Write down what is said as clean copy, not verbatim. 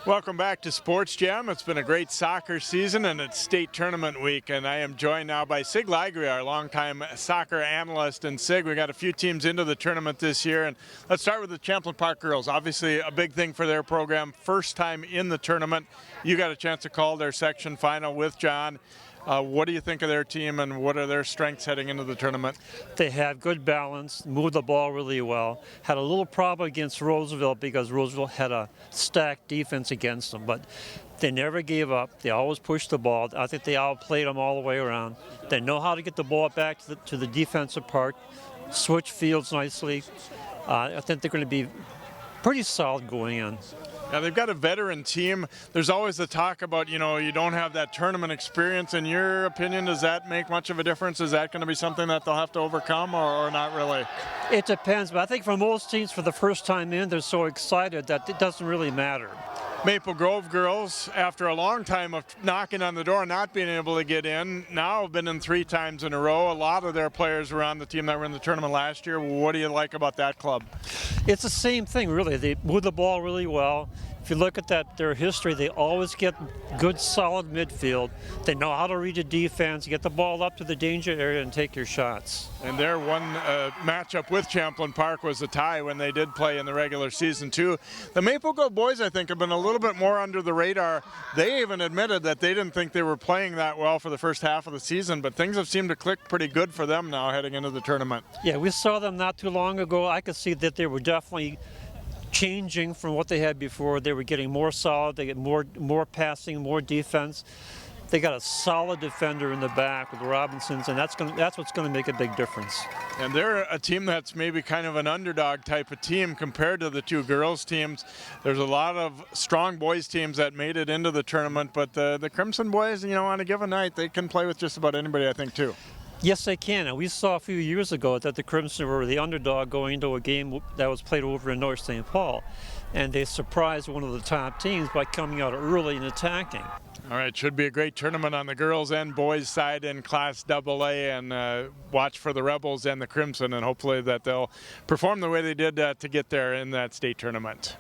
Welcome back to Sports Jam. It's been a great soccer season and it's state tournament week, and I am joined now by Sig Lygre, our longtime soccer analyst. And Sig, we got a few teams into the tournament this year, and let's start with the Champlin Park girls. Obviously a big thing for their program, first time in the tournament. You got a chance to call their section final with John. What do you think of their team, and what are their strengths heading into the tournament? They have good balance, moved the ball really well. Had a little problem against Roosevelt because Roosevelt had a stacked defense against them, but they never gave up. They always pushed the ball. I think they outplayed them all the way around. They know how to get the ball back to the defensive part, switch fields nicely. I think they're going to be pretty solid going in. Now, they've got a veteran team. There's always the talk about, you don't have that tournament experience. In your opinion, does that make much of a difference? Is that going to be something that they'll have to overcome, or not really? It depends, but I think for most teams, for the first time in, they're so excited that it doesn't really matter. Maple Grove girls, after a long time of knocking on the door, not being able to get in, now have been in 3 times in a row. A lot of their players were on the team that were in the tournament last year. What do you like about that club? It's the same thing, really. They move the ball really well. If you look at their history, they always get good, solid midfield. They know how to read a defense, get the ball up to the danger area, and take your shots. And their one matchup with Champlin Park was a tie when they did play in the regular season, too. The Maple Grove boys, I think, have been a little bit more under the radar. They even admitted that they didn't think they were playing that well for the first half of the season, but things have seemed to click pretty good for them now heading into the tournament. Yeah, we saw them not too long ago. I could see that they were definitely changing from what they had before. They were getting more solid. They get more passing, more defense. They got a solid defender in the back with the Robinsons, and that's what's going to make a big difference. And they're a team that's maybe kind of an underdog type of team compared to the 2 girls teams. There's a lot of strong boys teams that made it into the tournament, but the Crimson boys, on a given night, they can play with just about anybody, I think, too. Yes, they can. And we saw a few years ago that the Crimson were the underdog going into a game that was played over in North St. Paul. And they surprised one of the top teams by coming out early and attacking. All right, should be a great tournament on the girls and boys side in Class AA, and watch for the Rebels and the Crimson, and hopefully that they'll perform the way they did to get there in that state tournament.